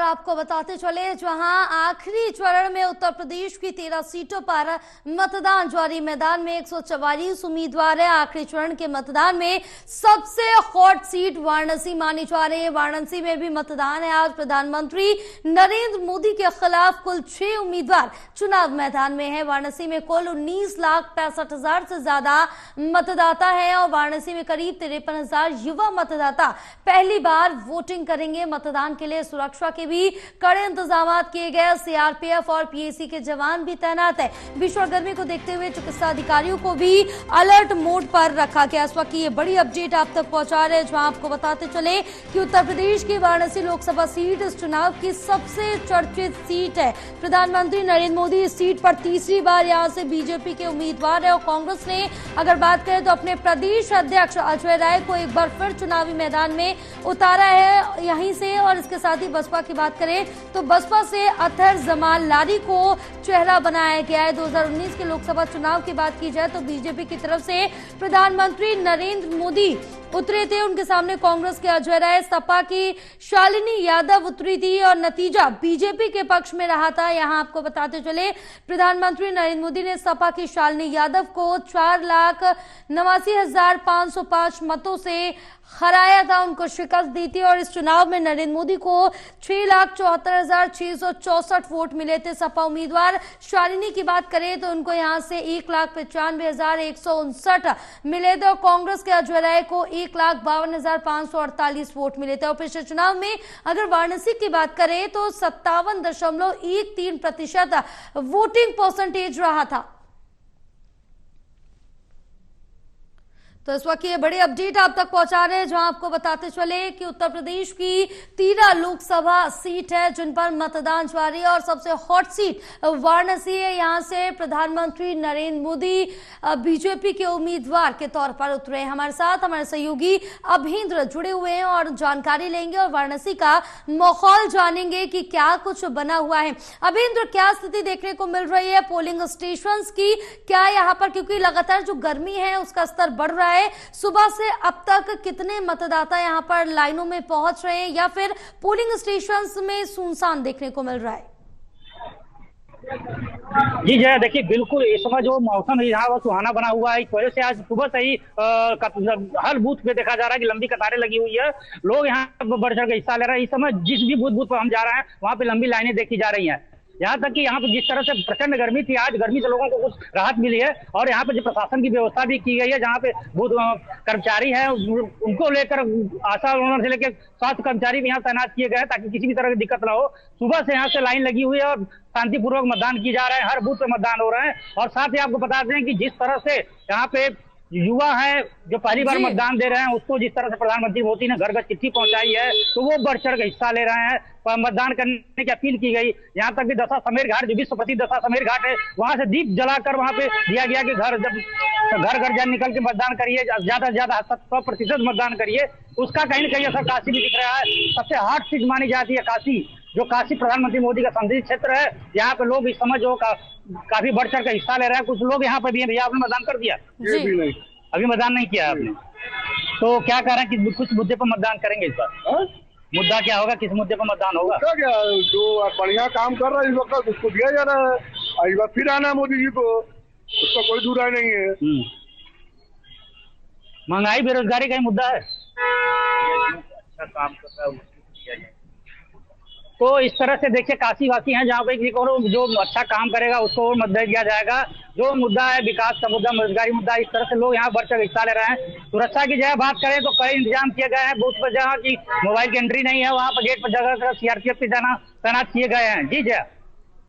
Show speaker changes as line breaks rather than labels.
आपको बताते चले, जहां आखिरी चरण में उत्तर प्रदेश की 13 सीटों पर मतदान जारी। मैदान में 144 उम्मीदवार है। आखिरी चरण के मतदान में सबसे हॉट सीट वाराणसी मानी जा रही है। वाराणसी में भी मतदान है। आज प्रधानमंत्री नरेंद्र मोदी के खिलाफ कुल 6 उम्मीदवार चुनाव मैदान में है। वाराणसी में कुल 19,65,000 से ज्यादा मतदाता है और वाराणसी में करीब 53,000 युवा मतदाता पहली बार वोटिंग करेंगे। मतदान के लिए सुरक्षा के भी कड़े इंतजाम किए गए। सीआरपीएफ और पीएसी के जवान भी तैनात है। भीषण गर्मी को देखते हुए चिकित्सा अधिकारियों को भी अलर्ट मोड पर रखा गया। इस वक्त की ये बड़ी अपडेट आप तक पहुंचा रहे हैं, जहां आपको बताते चले कि उत्तर प्रदेश की वाराणसी लोकसभा सीट इस चुनाव की सबसे चर्चित सीट है। प्रधानमंत्री नरेंद्र मोदी इस सीट पर तीसरी बार यहां से बीजेपी के उम्मीदवार है और कांग्रेस ने अगर बात करें तो अपने प्रदेश अध्यक्ष अजय राय को एक बार फिर चुनावी मैदान में उतारा है यहीं से। और इसके साथ ही बसपा की बात करें तो बसपा से अतहर जमाल लारी को चेहरा बनाया गया है। 2019 के लोकसभा चुनाव की बात की जाए तो बीजेपी की तरफ से प्रधानमंत्री नरेंद्र मोदी उतरे थे, उनके सामने कांग्रेस के अजय राय, सपा की शालिनी यादव उतरी थी और नतीजा बीजेपी के पक्ष में रहा था। यहां आपको बताते चले प्रधानमंत्री नरेंद्र मोदी ने सपा की शालिनी यादव को 4,89,505 मतों से हराया था, उनको शिकस्त दी थी और इस चुनाव में नरेंद्र मोदी को 6,74,664 वोट मिले थे। सपा उम्मीदवार शालिनी की बात करें तो उनको यहां से 1,95,159 मिले थे और कांग्रेस के अजय राय को 1,52,548 वोट मिले थे। और पिछले चुनाव में अगर वाराणसी की बात करें तो 57.13% वोटिंग परसेंटेज रहा था। तो इस वक्त ये बड़ी अपडेट आप तक पहुंचा रहे हैं, जहां आपको बताते चले कि उत्तर प्रदेश की 13 लोकसभा सीट है जिन पर मतदान जारी है और सबसे हॉट सीट वाराणसी है। यहां से प्रधानमंत्री नरेंद्र मोदी बीजेपी के उम्मीदवार के तौर पर उतरे। हमारे साथ हमारे सहयोगी अभेंद्र जुड़े हुए हैं और जानकारी लेंगे और वाराणसी का माहौल जानेंगे कि क्या कुछ बना हुआ है। अभेंद्र, क्या स्थिति देखने को मिल रही है पोलिंग स्टेशन की? क्या यहाँ पर, क्योंकि लगातार जो गर्मी है उसका स्तर बढ़ रहा है, सुबह से अब तक कितने मतदाता यहां पर लाइनों में पहुंच रहे हैं या फिर पोलिंग स्टेशंस में सुनसान देखने को मिल रहा है?
जी जय, देखिए बिल्कुल इस समय जो मौसम है यहाँ वो सुहाना बना हुआ है। इस वजह से आज सुबह से ही हर बूथ पे देखा जा रहा है कि लंबी कतारें लगी हुई है। लोग यहाँ बढ़ चढ़ के हिस्सा ले रहे हैं। इस समय जिस भी बूथ पर हम जा रहे हैं वहाँ पे लंबी लाइनें देखी जा रही है। यहाँ तक कि यहाँ पर जिस तरह से प्रचंड गर्मी थी, आज गर्मी से लोगों को कुछ राहत मिली है और यहाँ पे जो प्रशासन की व्यवस्था भी की गई है, जहाँ पे बूथ कर्मचारी है उनको लेकर आशा से लेकर स्वास्थ्य कर्मचारी भी यहाँ तैनात किए गए ताकि किसी भी तरह की दिक्कत ना हो। सुबह से यहाँ से लाइन लगी हुई है और शांतिपूर्वक मतदान की जा रहा है। हर बूथ पे मतदान हो रहा है और साथ ही आपको बता दें कि जिस तरह से यहाँ पे युवा है जो पहली बार मतदान दे रहे हैं, उसको जिस तरह से प्रधानमंत्री मोदी ने घर घर चिट्ठी पहुंचाई है तो वो बढ़ चढ़ के हिस्सा ले रहे हैं। मतदान करने की अपील की गई। यहाँ तक कि दशाश्वमेध घाट, जो विश्व प्रसिद्ध दशाश्वमेध घाट है, वहां से दीप जलाकर वहां पे दिया गया कि घर घर निकल के मतदान करिए, ज्यादा से ज्यादा 100% मतदान करिए। उसका कहीं ना कहीं असर काशी में दिख रहा है। सबसे हॉट सीट मानी जाती है काशी, जो काशी प्रधानमंत्री मोदी का संसदीय क्षेत्र है। यहाँ पे लोग इस समय जो काफी बढ़ चढ़ के हिस्सा ले रहे हैं। कुछ लोग यहाँ पे भी हैं। भैया, आपने मतदान कर दिया?
नहीं,
अभी मतदान नहीं किया आपने, तो क्या कह रहे हैं कि कुछ मुद्दे पर मतदान करेंगे इस बार? मुद्दा क्या होगा, किस मुद्दे पर मतदान होगा?
क्या जो बढ़िया काम कर रहा है इस वक्त उसको दिया जा रहा है। इस बार फिर आना मोदी जी को, उसका कोई दुराई नहीं है।
महंगाई बेरोजगारी का ही मुद्दा है।
अच्छा काम कर रहा है उसको दिया जाए।
तो इस तरह से देखिए काशी वासी हैं, जहाँ पे किसी को जो अच्छा काम करेगा उसको मत दिया जाएगा। जो मुद्दा है विकास का मुद्दा, रोजगारी मुद्दा, इस तरह से लोग यहाँ बढ़ चढ़ हिस्सा ले रहे हैं। सुरक्षा की जगह बात करें तो कई इंतजाम किए गए हैं। बूथ पर जहाँ की मोबाइल की एंट्री नहीं है वहाँ पर गेट पर जगह सीआरपीएफ के तैनात किए गए हैं। जी जय।